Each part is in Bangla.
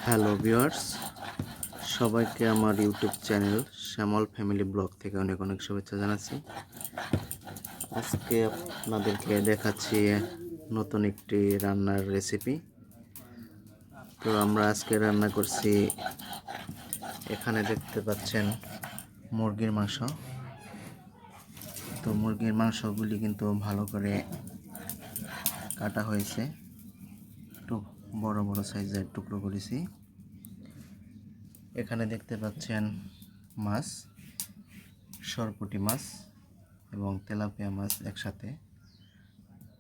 হ্যালো ভিউয়ার্স, সবাইকে আমার ইউটিউব চ্যানেল শ্যামল ফ্যামিলি ব্লগ থেকে অনেক অনেক শুভেচ্ছা জানাচ্ছি। আজকে আপনাদেরকে দেখাচ্ছি নতুন একটি রান্নার রেসিপি। তো আমরা আজকে রান্না করছি, এখানে দেখতে পাচ্ছেন মুরগির মাংস। তো মুরগির মাংসগুলি কিন্তু ভালো করে কাটা হয়েছে, একটু বড় বড় সাইজের টুকরো করেছি। এখানে দেখতে পাচ্ছেন মাছ, সরপুঁটি মাছ এবং তেলাপিয়া মাছ একসাথে,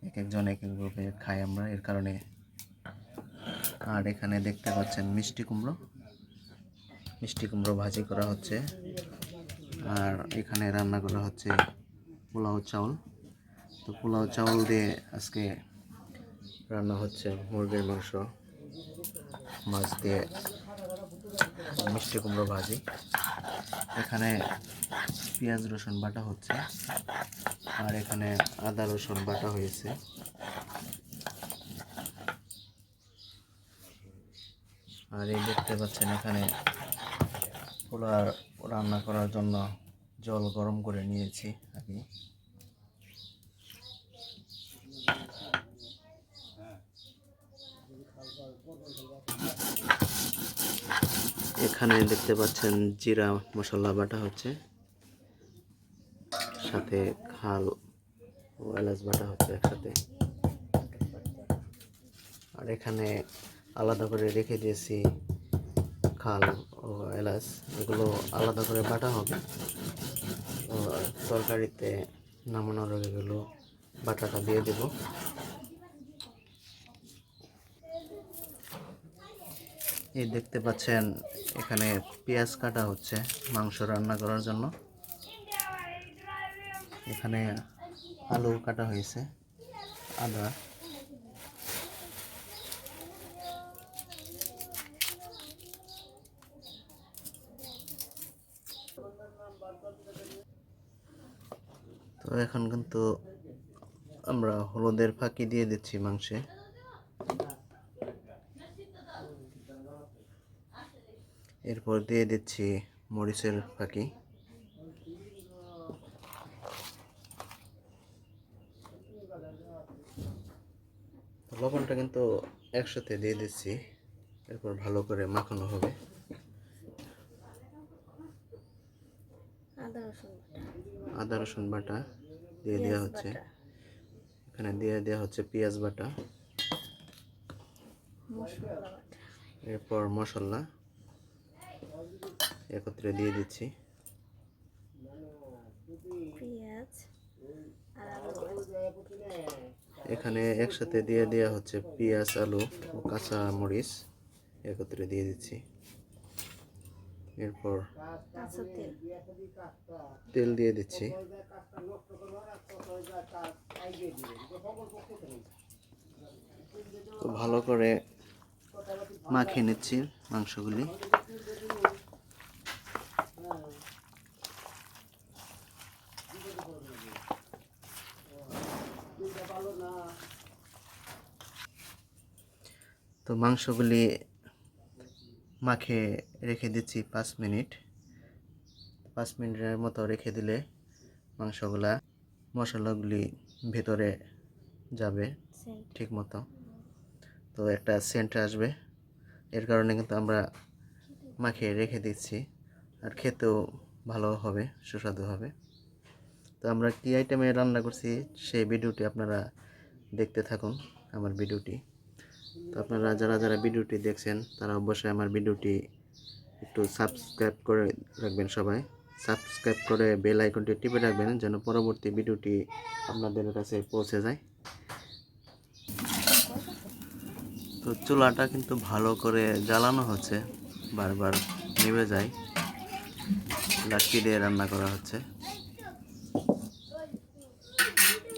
এক একজন এক এক গ্রুপে খাই আমরা, এর কারণে। আর এখানে দেখতে পাচ্ছেন মিষ্টি কুমড়ো ভাজি করা হচ্ছে। আর এখানে রান্না করা হচ্ছে পোলাও চাউল। তো পোলাও চাউল দিয়ে আজকে রান্না হচ্ছে মুরগির মাংস, মাছ দিয়ে মিষ্টি কুমড়ো ভাজি। এখানে পেঁয়াজ রসুন বাটা হচ্ছে, আর এখানে আদা রসুন বাটা হয়েছে। আর এই দেখতে পাচ্ছেন এখানে পোলাও রান্না করার জন্য জল গরম করে নিয়েছি আমি। এখানে দেখতে পাচ্ছেন জিরা মশলা বাটা হচ্ছে, সাথে খাল ও এলাচ বাটা হচ্ছে একসাথে। আর এখানে আলাদা করে রেখে দিয়েছি খাল ও এলাচ, এগুলো আলাদা করে বাটা হবে। তো তরকারিতে নামানোর আগে এগুলো বাটাটা দিয়ে দেব। এই দেখতে পাচ্ছেন এখানে পেঁয়াজ কাটা হচ্ছে মাংস রান্না করার জন্য। এখানে আলু কাটা হয়েছে, আদা, তো এখন কিন্তু আমরা হলুদের ফাঁকি দিয়ে দিচ্ছি মাংসে। এরপর দিয়ে দিচ্ছি মরিচের ফাঁকি। লবণটা কিন্তু একসাথে দিয়ে দিচ্ছি, এরপর ভালো করে মাখানো হবে। আদা রসুন বাটা দিয়ে দেওয়া হচ্ছে, এখানে দিয়ে দেওয়া হচ্ছে পেঁয়াজ বাটা, এরপর মশলা একত্রে দিয়ে দিচ্ছি। এখানে একসাথে দিয়ে দেওয়া হচ্ছে পেঁয়াজ, আলু ও কাঁচা মরিচ একত্রে দিয়ে দিচ্ছি। এরপর তেল দিয়ে দিচ্ছি। তো ভালো করে মাখিয়ে নিচ্ছি মাংসগুলি। তো মাংসগুলি মাখিয়ে রেখে দিচ্ছি 5 মিনিট। 5 মিনিটের মতো রেখে দিলে মাংসগুলা মশলাগুলি ভেতরে যাবে ঠিক মতো, তো একটা সেন্ট আসবে। এর কারণে কিন্তু আমরা মাখিয়ে রেখে দিচ্ছি, আর খেতেও ভালো হবে, সুস্বাদু হবে। তো আমরা কী আইটেমে রান্না করছি সেই ভিডিওটি আপনারা দেখতে থাকুন আমার ভিডিওটি। তো আপনারা যারা যারা ভিডিওটি দেখছেন তারা অবশ্যই আমার ভিডিওটি একটু সাবস্ক্রাইব করে রাখবেন। সবাই সাবস্ক্রাইব করে বেল আইকনটি টিপে রাখবেন যেন পরবর্তী ভিডিওটি আপনাদের কাছে পৌঁছে যায়। তো চুলাটা কিন্তু ভালো করে জ্বালানো হচ্ছে, বারবার নিভে যায়, লাকড়ি দিয়ে রান্না করা হচ্ছে।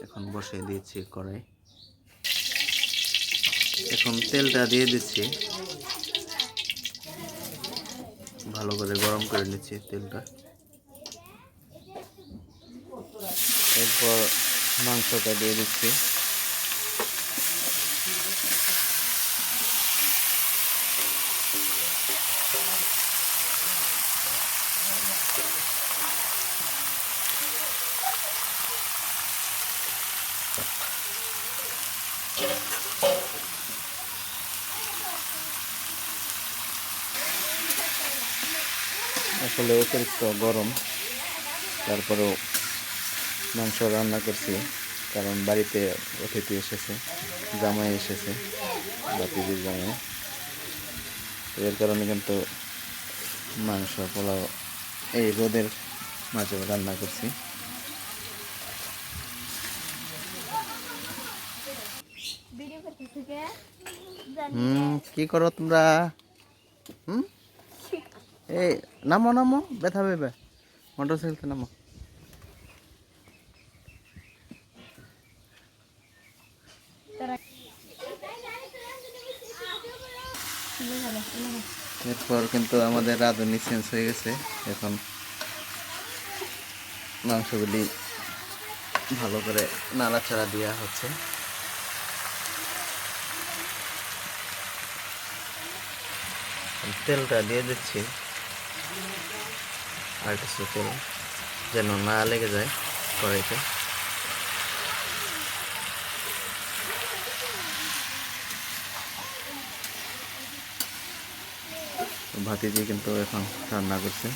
এখন বসিয়ে দিয়েছি কড়াই, এখন তেলটা দিয়ে দিচ্ছি, ভালো করে গরম করে নিচ্ছি তেলটা। এরপর মাংসটা দিয়ে দিচ্ছি। আসলে অতিরিক্ত গরম, তারপরেও মাংস রান্না করছি কারণ বাড়িতে অতিথি এসেছে, জামাই এসেছে, ভাতিজির জামাই। তো এর কারণে কিন্তু মাংস পোলাও এই রোদের মাঝে রান্না করছি। কি করো তোমরা? এই নামো নামো, ব্যথা পেবে, মোটর সাইকেল নামো। এরপর কিন্তু আমাদের রাঁধুনি চেঞ্জ হয়ে গেছে। এখন মাংসগুলি ভালো করে নাড়াচাড়া দেওয়া হচ্ছে। তেলটা দিয়ে দিচ্ছি, আর কিছু তেল যেন না লেগে যায় কড়াইতে। ভাতিজি কিন্তু এখন রান্না করছে।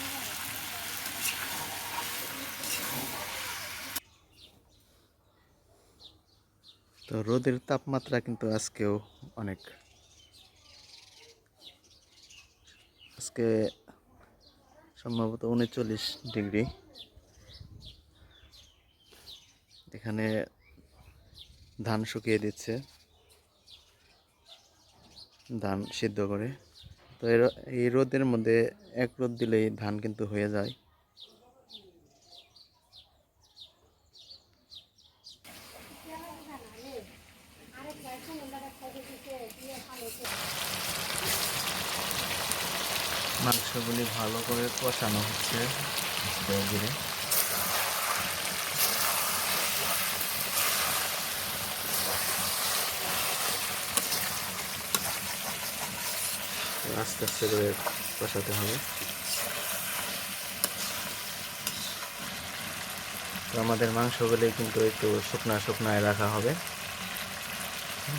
তো রোদের তাপমাত্রা কিন্তু আজকেও অনেক, আজকে সম্ভবত 39 ডিগ্রি। এখানে ধান শুকিয়ে দিচ্ছে, ধান সিদ্ধ করে। তো এই রোদের মধ্যে এক রোদ দিলেই ধান কিন্তু হয়ে যায়। মাংসগুলি ভালো করে কষানো হচ্ছে ধীরে। আস্তে আস্তে করে কষাতে হবে। তো আমাদের মাংসগুলি কিন্তু একটু শুকনা শুকনায় রাখা হবে।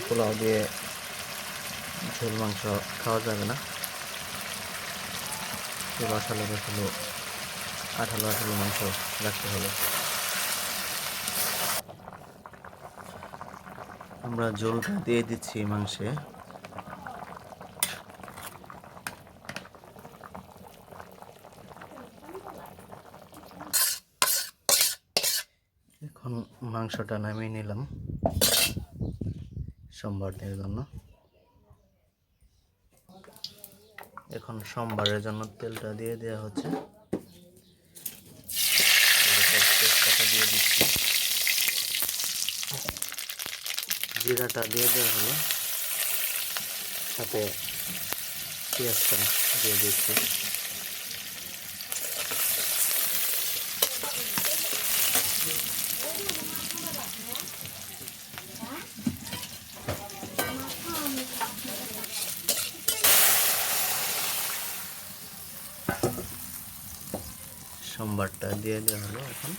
পোলাও দিয়ে ঝোল মাংস খাওয়া যাবে না, আঠালো আঠালো আঠালো আঠালো মাংস রাখতে হবে। আমরা ঝোলটা দিয়ে দিচ্ছি মাংসে। এখন মাংসটা নামিয়ে নিলাম সোমবারের জন্য। এখন সোমবারের জন্য তেলটা দিয়ে দেওয়া হচ্ছে। তেজপাতা দিয়ে দিচ্ছি, জিরাটা দিয়ে দেওয়া হলো, সাথে পেঁয়াজটা দিয়ে দিচ্ছি। সোমবারটা দিয়ে দেওয়া হলো। এখন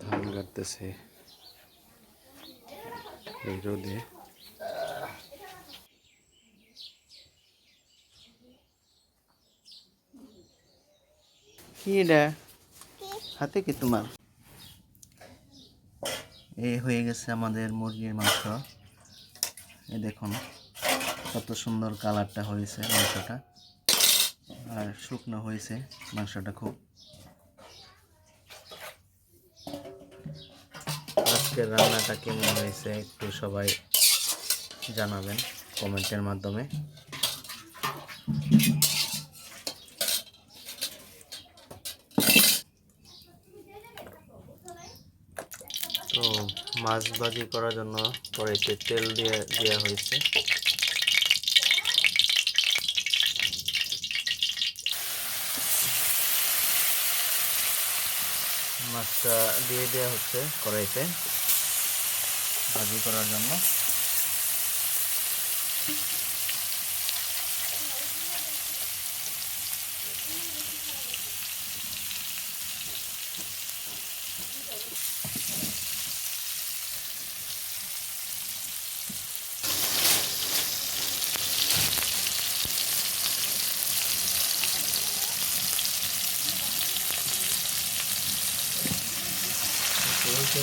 ধান কাটতেছে এই রোদে। কি রে হাতে কি তোমার? এই হয়ে গেছে আমাদের মুরগির মাংস। এই দেখুন কত সুন্দর কালারটা হয়েছে মাংসটা, আর শুকনো হয়েছে মাংসটা খুব। আজকের রান্নাটা কেমন হয়েছে একটু সবাই জানাবেন কমেন্টের মাধ্যমে। তো মাছ ভাজি করার জন্য কড়াইতে তেল দেওয়া হয়েছে। মাছটা দিয়ে দেওয়া হচ্ছে কড়াইতে ভাজি করার জন্য।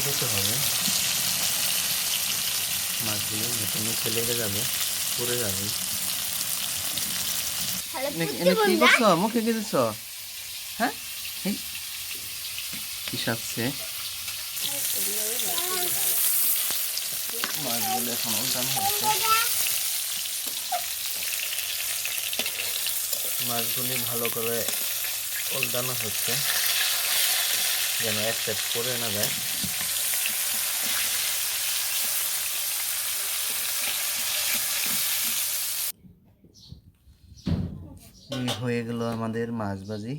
দিতে হবে, মাছগুলো নিচে লেগে যাবে, পড়ে যাবে। কি করছো? মুখে কি দিচ্ছ? হ্যাঁ, কি সাজছে? মাছগুলো এখন উল্টানো হচ্ছে। মাছগুলি ভালো করে উল্টানো হচ্ছে যেন এক সাইড পড়ে না যায়। এই হয়ে গেল আমাদের মাছ ভাজি।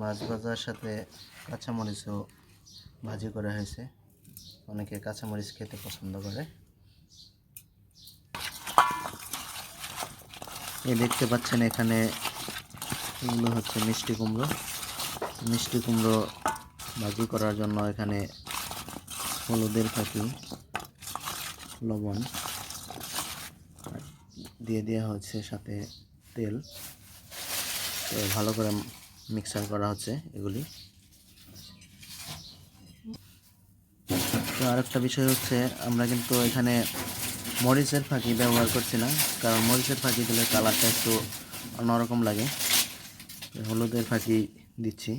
মাছ ভাজার সাথে কাঁচামরিচও ভাজি করা হয়েছে, অনেকে কাঁচামরিচ খেতে পছন্দ করে। এই দেখতে পাচ্ছেন এখানে এগুলো হচ্ছে মিষ্টি কুমড়ো। মিষ্টি কুমড়ো ভাজি করার জন্য এখানে হলুদের ফাঁকি, লবণ দিয়ে দেওয়া হচ্ছে, সাথে তেল। তো ভালো করে মিক্সার করা হচ্ছে এগুলি। তো আরেকটা বিষয় হচ্ছে, আমরা কিন্তু এখানে মরিচের ফাঁকি ব্যবহার করছি না, কারণ মরিচের ফাঁকি দিলে কালারটা একটু অন্যরকম লাগে। হলুদের ফাঁকি দিচ্ছি,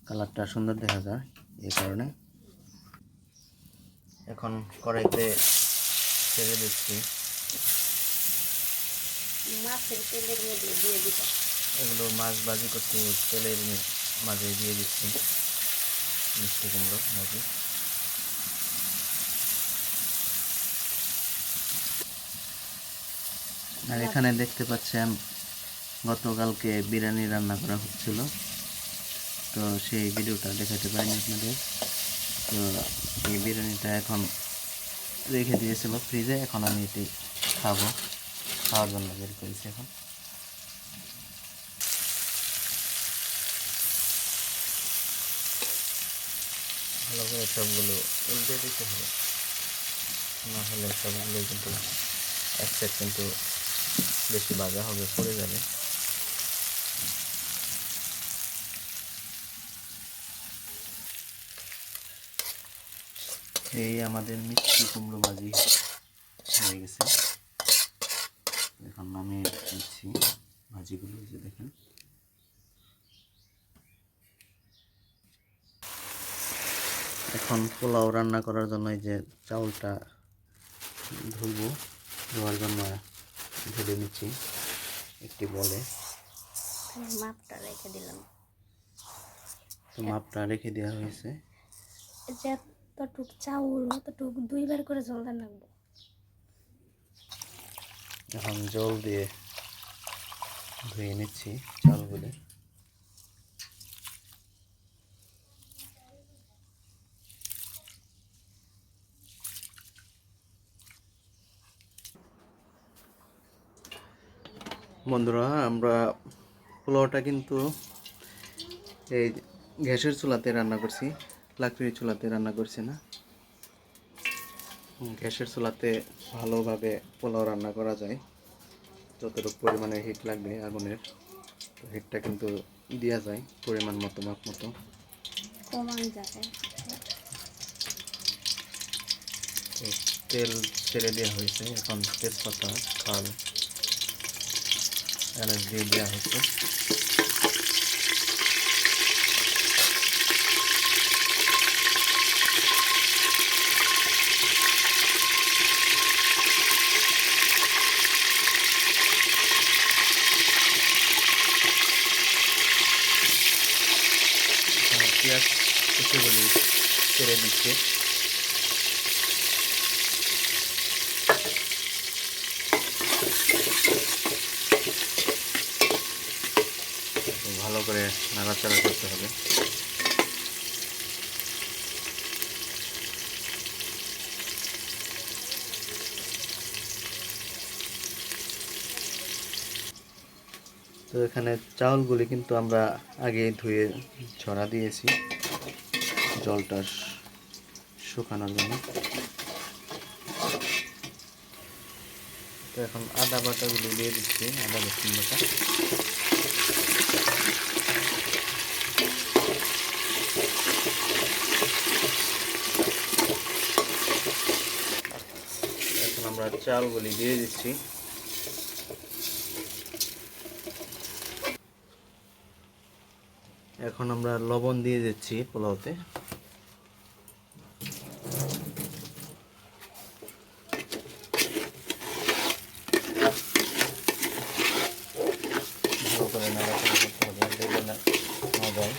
কালারটা সুন্দর দেখা যায় এই কারণে। এখন কড়াইতে ছেড়ে দিচ্ছি, মাছের তেলের মধ্যে দিয়ে দিচ্ছি। এগুলো মাছ ভাজি করতে তেলের মাঝে দিয়ে দিচ্ছি মিষ্টি কুমড়ো ভাজি। আর এখানে দেখতে পাচ্ছেন গতকালকে বিরিয়ানি রান্না করা হচ্ছিল, তো সেই ভিডিওটা দেখাতে পারিনি আপনাদের। তো এই বিরিয়ানিটা এখন রেখে দিয়েছিল ফ্রিজে, এখন আমি এটি খাওয়ার জন্য বের করেছি। এখন ভালো করে সবগুলো উল্টে দিতে হবে, না হলে সবগুলোই কিন্তু এক সাইড কিন্তু বেশি ভাজা হবে, পড়ে যাবে। এই আমাদের মিষ্টি কুমড়ো ভাজি হয়ে গেছে, এখন আমি নিচ্ছি ভাজিগুলো, যে দেখেন। এখন পোলাও রান্না করার জন্য এই যে চাউলটা ধোয়ার জন্য ঢেলে নিচ্ছি একটি বলে। মাপটা রেখে দিলাম, তো মাপটা রেখে দেওয়া হয়েছে। যতটুক চাউল ততটুক 2 বার করে জল দেন লাগবে। এখন জল দিয়ে ধুয়ে নিচ্ছি চাউলগুলো। বন্ধুরা, আমরা পোলাওটা কিন্তু এই গ্যাসের চুলাতে রান্না করছি, লাকড়ির চুলাতে রান্না করছি না। গ্যাসের চুলাতে ভালোভাবে পোলাও রান্না করা যায়, যতটুকু পরিমাণে হিট লাগবে আগুনের, তো হিটটা কিন্তু দেওয়া যায় পরিমাণ মতো, মাপ মতো কমান যায়। তেল ছেড়ে দেওয়া হয়েছে, এখন তেজপাতা, খাল, এলাচ দিয়ে দেওয়া হচ্ছে। পেঁয়াজ কুচিগুলি ছেড়ে দিচ্ছে। ভালো করে নাড়াচাড়া করতে হবে। তো এখানে চাউলগুলি কিন্তু আমরা আগে ধুয়ে ঝরা দিয়েছি জলটা শুকানোর জন্য। তো এখন আদা বাটাগুলি দিয়ে দিচ্ছি, আদা রসুন বাটা। এখন আমরা চালগুলি দিয়ে দিচ্ছি। এখন আমরা লবণ দিয়ে দিচ্ছি পোলাওতে। ভালো করে নাড়াচাড়া করতে হবে, দেখবে না যায়।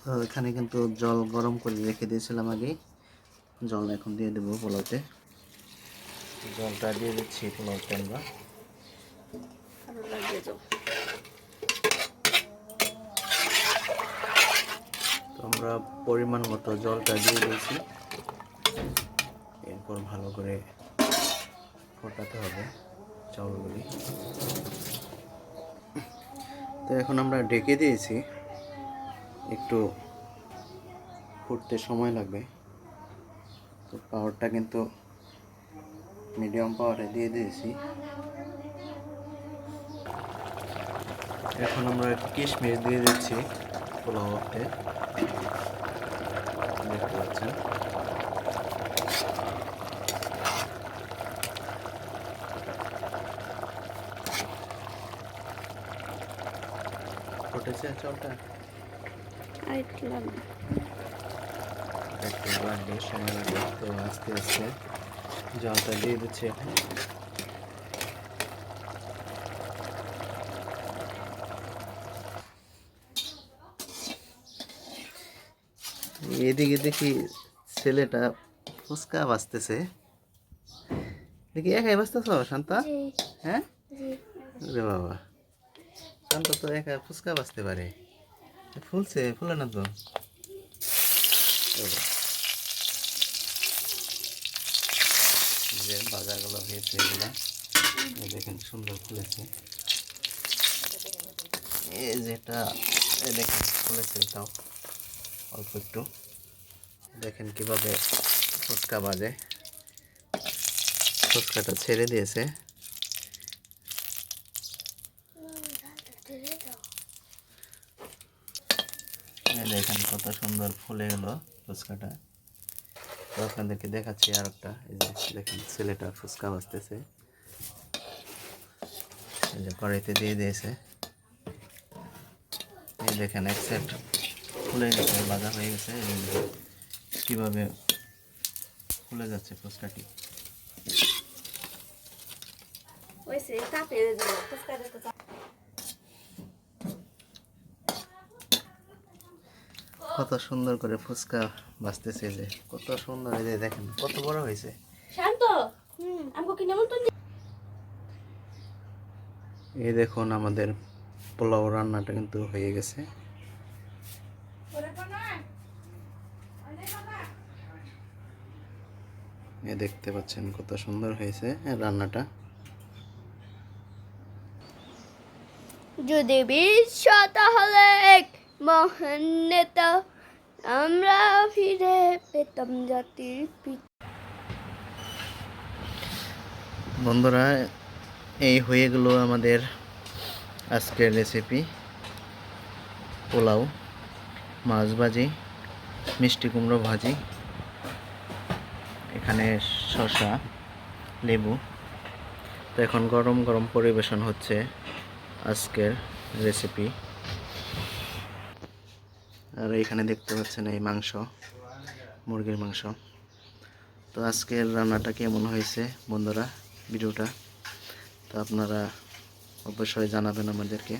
তো এখানে কিন্তু জল গরম করে রেখে দিয়েছিলাম আগে, জল এখন দিয়ে দেবো পোলাওতে। জলটা দিয়ে দিচ্ছি পোলাওতে আমরা। তো আমরা পরিমাণ মতো জলটা দিয়ে দিয়েছি, এরপর ভালো করে ফোটাতে হবে চাউলগুলি। তো এখন আমরা ঢেকে দিয়েছি, একটু ফুটতে সময় লাগবে। তো পাওয়ারটা কিন্তু মিডিয়াম পাওয়ারে দিয়ে দিয়েছি। এখন আমরা কিশমিশ দিয়ে দিচ্ছি পোলাওতে, দেখতে পাচ্ছেন। ফুটেছে চাউলটা, একটু লাগবে, সময় লাগবে। তো আস্তে আস্তে জলটা দিয়ে দিচ্ছি এখন। এদিকে দেখি ছেলেটা ফুচকা বাজতেছে, দেখি একাই বাজতেছ শান্তা? হ্যাঁ রে বাবা, শান্ত তো একা ফুচকা বাজতে পারে, ফুলছে ফুলে না তো। যে বাজারগুলো হয়েছে এগুলা দেখেন সুন্দর ফুলেছে। এই যেটা দেখেন ফুলেছে, তাও অল্প একটু। দেখেন কিভাবে ফুচকা বাজে, ফুচকাটা ছেড়ে দিয়েছে। দেখেন কত সুন্দর ফুলে গেল ফুচকাটা। তো আপনাদেরকে দেখাচ্ছি আর একটা, এই যে দেখেন ছেলেটা ফুচকা বাজতেছে, এই যে কড়াইতে দিয়ে দিয়েছে। এই দেখেন এক সেট ফুলে গেছে, ভাজা হয়ে গেছে, কিভাবে ফুলে যাচ্ছে ফুচকাটি। কত সুন্দর করে ফুচকা ভাজতেছে, যে কত সুন্দর, এই যে দেখেন কত বড় হয়েছে। এই দেখুন আমাদের পোলাও রান্নাটা কিন্তু হয়ে গেছে। এই দেখতে পাচ্ছেন কত সুন্দর হয়েছে রান্নাটা। যদি বিশ্ব তাহলে এক মহান নেতা, আমরা ফিরে পেতাম জাতির পিতা। বন্ধুরা, এই হয়ে গেল আমাদের আজকের রেসিপি, পোলাও, মাছ ভাজি, মিষ্টি কুমড়ো ভাজি, এখানে শসা, লেবু। তো এখন গরম গরম পরিবেশন হচ্ছে আজকের রেসিপি। আর এখানে দেখতে পাচ্ছেন এই মাংস, মুরগির মাংস। তো আজকের রান্নাটা কেমন হয়েছে বন্ধুরা, ভিডিওটা তো আপনারা অবশ্যই জানাবেন আমাদেরকে।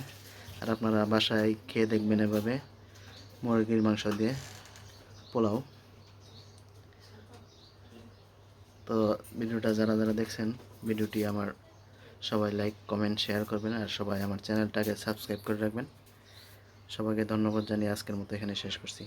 আর আপনারা বাসায় খেয়ে দেখবেন এভাবে মুরগির মাংস দিয়ে পোলাও। তো ভিডিওটা যারা যারা দেখছেন, ভিডিওটি আমার সবাই লাইক কমেন্ট শেয়ার করবেন, আর সবাই আমার চ্যানেলটাকে সাবস্ক্রাইব করে রাখবেন। সবাইকে ধন্যবাদ জানিয়ে আজকের মতো এখানে শেষ করছি।